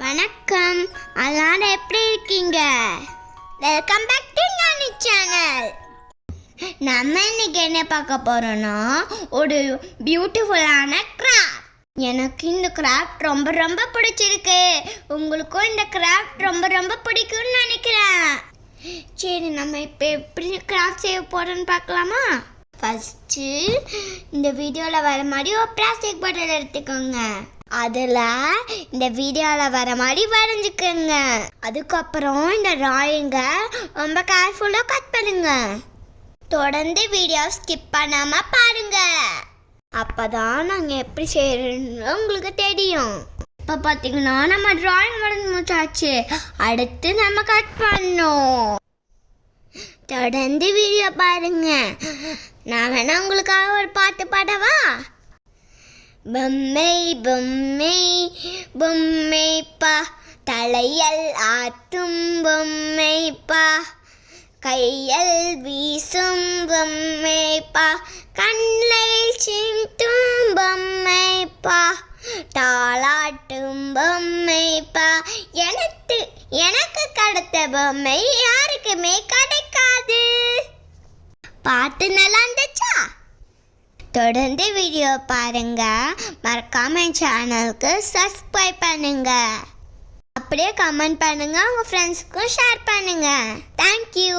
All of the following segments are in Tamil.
வணக்கம், எல்லாரும் எப்படி இருக்கீங்க? வெல்கம் பேக் டு ஞானி சேனல். நம்ம இன்னைக்கு என்ன பார்க்க போறோம்னா ஒரு பியூட்டிஃபுல்லான கிராஃப்ட். எனக்கு இந்த கிராஃப்ட் ரொம்ப ரொம்ப பிடிச்சிருக்கு. உங்களுக்கும் இந்த கிராஃப்ட் ரொம்ப ரொம்ப பிடிக்கும்னு நினைக்கிறேன். சரி, நம்ம இப்போ எப்படி கிராஃப்ட் செய்ய போறோம்னு பார்க்கலாமா? ஃபஸ்ட்டு இந்த வீடியோவில் வர மாதிரி ஒரு பிளாஸ்டிக் பாட்டில் எடுத்துக்கோங்க. அதில் இந்த வீடியோவில் வர மாதிரி வரைஞ்சிக்கோங்க. அதுக்கப்புறம் இந்த டிராயிங்க ரொம்ப கேர்ஃபுல்லாக கட் பண்ணுங்க. தொடர்ந்து வீடியோ ஸ்கிப் பண்ணாமல் பாருங்க. அப்போ தான் நாங்கள் எப்படி செய்யறோன்னு உங்களுக்கு தெரியும். இப்போ பார்த்தீங்கன்னா நம்ம டிராயிங் வரைஞ்சி முடிச்சாச்சு. அடுத்து நம்ம கட் பண்ணோம். தொடர்ந்து வீடியோ பாருங்க. நான் வேணா உங்களுக்காக ஒரு பாட்டு பாடவா? பொம்மை பொம்மை பொம்மைப்பா, தலையல் ஆட்டும் பொம்மைப்பா, கையல் வீசும் பொம்மைப்பா, கண்ணில் சிந்தும் பொம்மைப்பா, தாளாட்டும் பொம்மைப்பா. எனக்கு கிடைத்த பொம்மை யாருக்குமே கிடைக்காது. பாட்டு நல்லா இருந்துச்சா? தொடர்ந்து வீடியோ பாருங்க. மறக்காம என் சேனலுக்கு சப்ஸ்கிரைப் பண்ணுங்க. அப்படியே கமெண்ட் பண்ணுங்க, உங்க ஃப்ரெண்ட்ஸ்க்கும் ஷேர் பண்ணுங்க. தேங்க்யூ.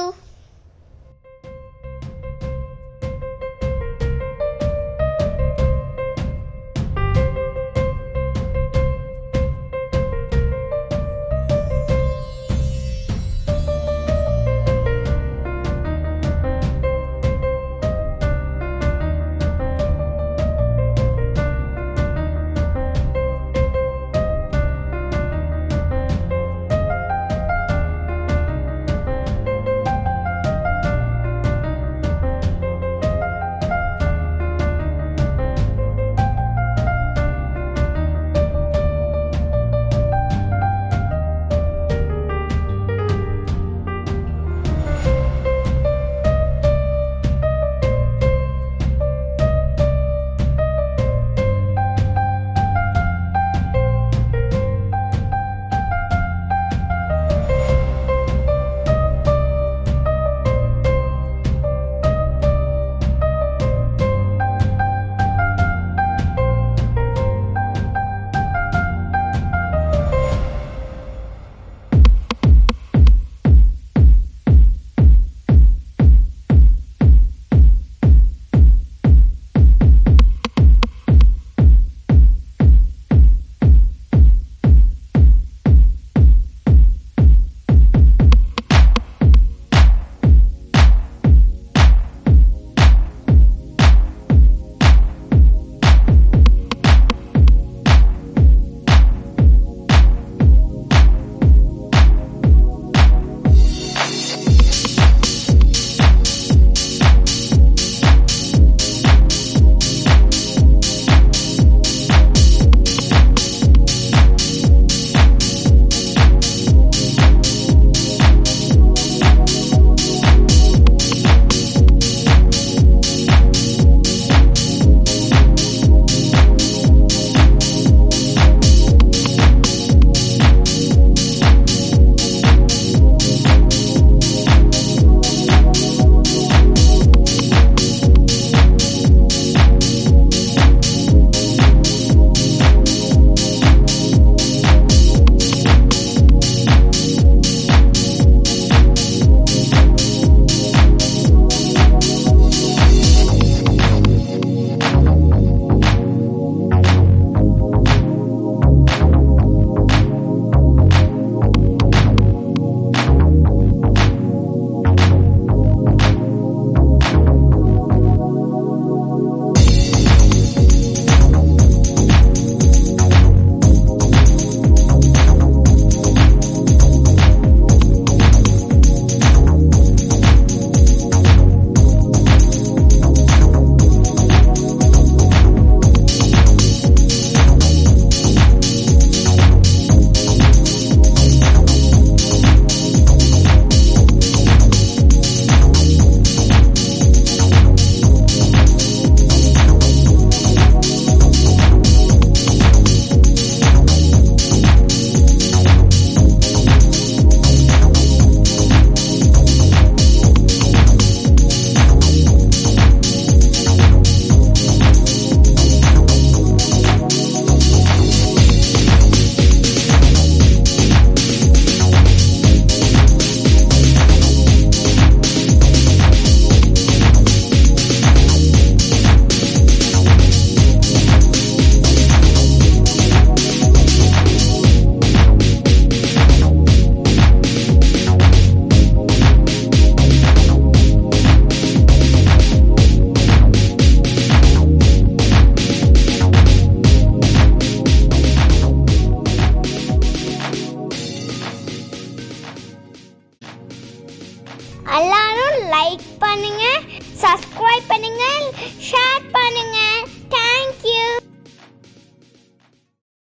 சப்ஸ்கிரைப் பண்ணுங்க, ஷேர் பண்ணுங்க.